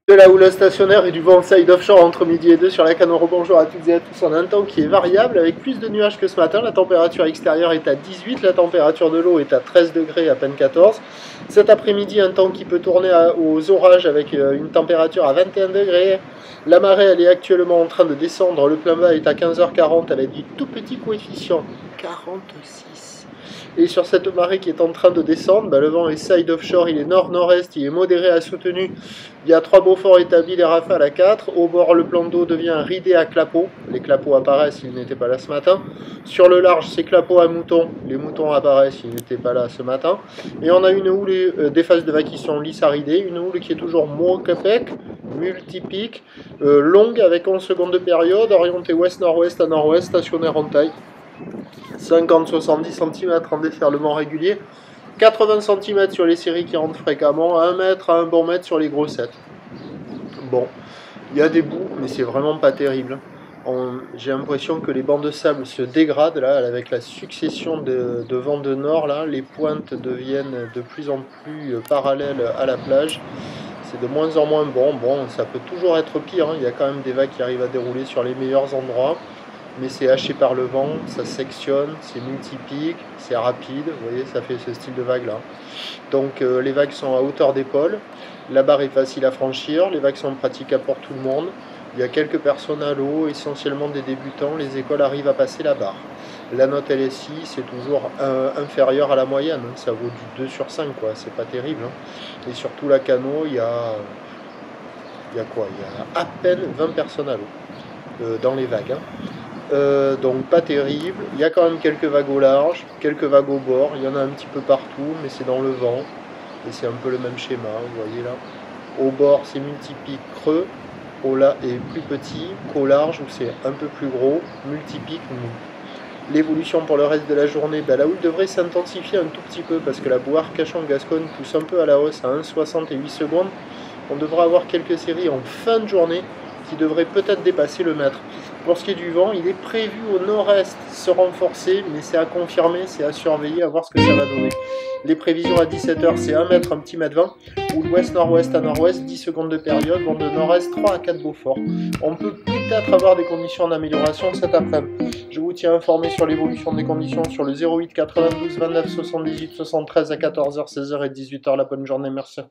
De la houle stationnaire et du vent side offshore entre midi et 2 sur la Canoro. Bonjour à toutes et à tous. On a un temps qui est variable avec plus de nuages que ce matin. La température extérieure est à 18, la température de l'eau est à 13 degrés, à peine 14. Cet après-midi, un temps qui peut tourner aux orages avec une température à 21 degrés. La marée, elle est actuellement en train de descendre. Le plein bas est à 15h40 avec du tout petit coefficient 46. Et sur cette marée qui est en train de descendre, le vent est side offshore, il est nord-nord-est, il est modéré à soutenu. Il y a 3 Beaufort établis, les rafales à 4. Au bord, le plan d'eau devient ridé à clapots. Les clapots apparaissent, ils n'étaient pas là ce matin. Sur le large, c'est clapots à moutons. Les moutons apparaissent, ils n'étaient pas là ce matin. Et on a une houle des phases de vague qui sont lisses à ridées. Une houle qui est toujours moquepec, multipique, longue avec 11 secondes de période, orientée ouest-nord-ouest à nord-ouest, stationnaire en taille. 50-70 cm en déferlement régulier, 80 cm sur les séries qui rentrent fréquemment, 1 mètre à 1 bon mètre sur les grossettes. Bon, il y a des bouts, mais c'est vraiment pas terrible. J'ai l'impression que les bancs de sable se dégradent là, avec la succession de vents de nord. Là, les pointes deviennent de plus en plus parallèles à la plage. C'est de moins en moins bon. Bon, ça peut toujours être pire, hein. Il y a quand même des vagues qui arrivent à dérouler sur les meilleurs endroits. Mais c'est haché par le vent, ça sectionne, c'est multipique, c'est rapide, vous voyez, ça fait ce style de vague là. Donc les vagues sont à hauteur d'épaule, la barre est facile à franchir, les vagues sont praticables pour tout le monde. Il y a quelques personnes à l'eau, essentiellement des débutants, les écoles arrivent à passer la barre. La note LSI, c'est toujours inférieur à la moyenne, hein. Ça vaut du 2 sur 5, quoi, c'est pas terrible, hein. Et surtout la canot, il y a quoi? Il y a à peine 20 personnes à l'eau, dans les vagues, hein. Donc pas terrible, il y a quand même quelques vagues au large, quelques vagues au bord, il y en a un petit peu partout, mais c'est dans le vent, et c'est un peu le même schéma, vous voyez là. Au bord c'est multipique creux, au là est plus petit, qu'au large où c'est un peu plus gros, multipique mou. L'évolution pour le reste de la journée, la houle devrait s'intensifier un tout petit peu parce que la boue Arcachon-Gascogne pousse un peu à la hausse à 1,60 et 8 secondes. On devra avoir quelques séries en fin de journée qui devraient peut-être dépasser le mètre. Pour ce qui est du vent, il est prévu au nord-est se renforcer, mais c'est à confirmer, c'est à surveiller, à voir ce que ça va donner. Les prévisions à 17h, c'est 1 mètre, un petit mètre 20, ou l'ouest-nord-ouest à nord-ouest, 10 secondes de période, vent de nord-est 3 à 4 Beaufort. On peut peut-être avoir des conditions d'amélioration cet après-midi. Je vous tiens informé sur l'évolution des conditions sur le 08 92 29 78 73 à 14h, 16h et 18h. La bonne journée, merci.